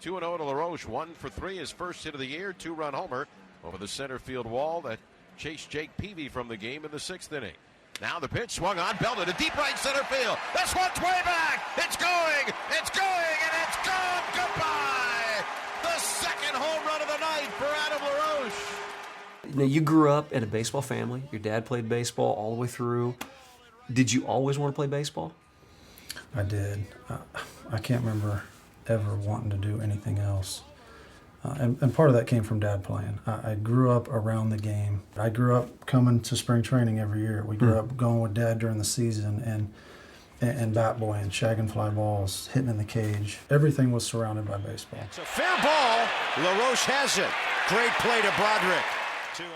2-0 to LaRoche, 1 for 3, his first hit of the year, 2-run homer over the center field wall that chased Jake Peavy from the game in the 6th inning. Now the pitch swung on, belted to deep right center field. This one's way back. It's going, and it's gone. Goodbye. The second home run of the night for Adam LaRoche. Now, you grew up in a baseball family. Your dad played baseball all the way through. Did you always want to play baseball? I did. I can't remember ever wanting to do anything else. And part of that came from Dad playing. I grew up around the game. I grew up coming to spring training every year. We grew up going with Dad during the season and bat boy and shagging fly balls, hitting in the cage. Everything was surrounded by baseball. It's a fair ball. LaRoche has it. Great play to Broderick.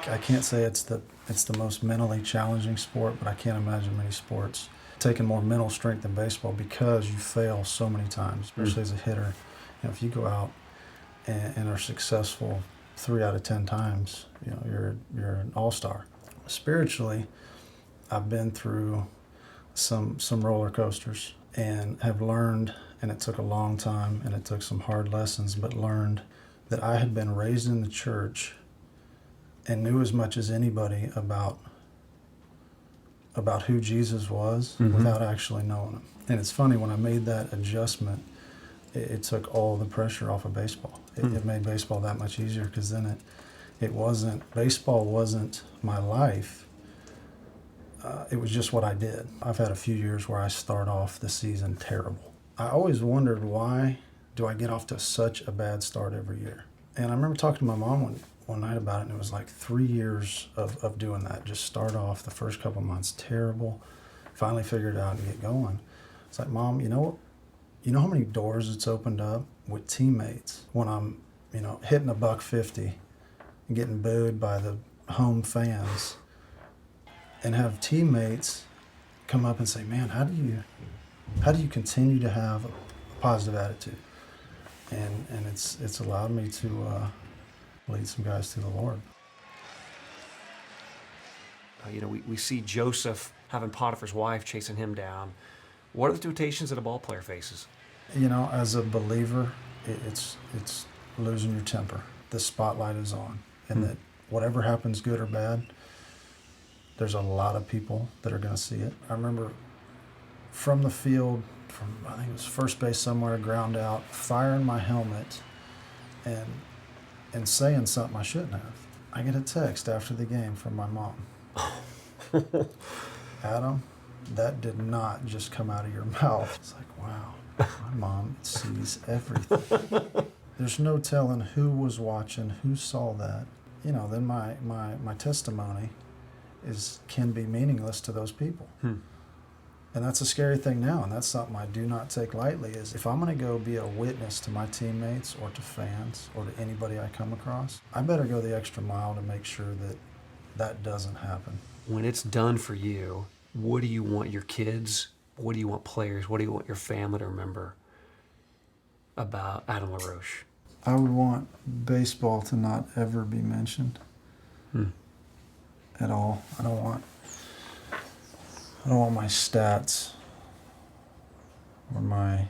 I can't say it's the most mentally challenging sport, but I can't imagine many sports taking more mental strength than baseball because you fail so many times, especially as a hitter. You know, if you go out and are successful 3 out of 10 times, you know, you're an all-star. Spiritually, I've been through some roller coasters and have learned, and it took a long time and it took some hard lessons, but learned that I had been raised in the church and knew as much as anybody about who Jesus was without actually knowing him. And it's funny, when I made that adjustment, it took all the pressure off of baseball. It made baseball that much easier, because then baseball wasn't my life. It was just what I did. I've had a few years where I start off the season terrible. I always wondered, why do I get off to such a bad start every year? And I remember talking to my mom one night about it, and it was like 3 years of doing that. Just start off the first couple months terrible, finally figure it out and get going. It's like, Mom, you know how many doors it's opened up with teammates when I'm, hitting a $150 and getting booed by the home fans, and have teammates come up and say, man, how do you continue to have a positive attitude? And it's allowed me to lead some guys to the Lord. We see Joseph having Potiphar's wife chasing him down. What are the temptations that a ball player faces? As a believer, it's losing your temper. The spotlight is on, and that whatever happens, good or bad, there's a lot of people that are going to see it. I remember from the field, I think it was first base somewhere, ground out, firing my helmet and saying something I shouldn't have. I get a text after the game from my mom. Adam, that did not just come out of your mouth. It's like, wow, my mom sees everything. There's no telling who was watching, who saw that. Then my testimony can be meaningless to those people. And that's a scary thing now, and that's something I do not take lightly, is if I'm going to go be a witness to my teammates or to fans or to anybody I come across, I better go the extra mile to make sure that doesn't happen. When it's done for you, what do you want your kids, what do you want players, what do you want your family to remember about Adam LaRoche? I would want baseball to not ever be mentioned at all. I don't want my stats or my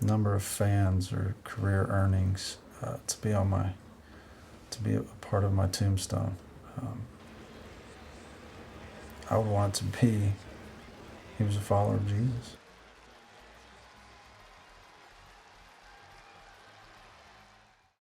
number of fans or career earnings to be a part of my tombstone. I would want it to be, he was a follower of Jesus.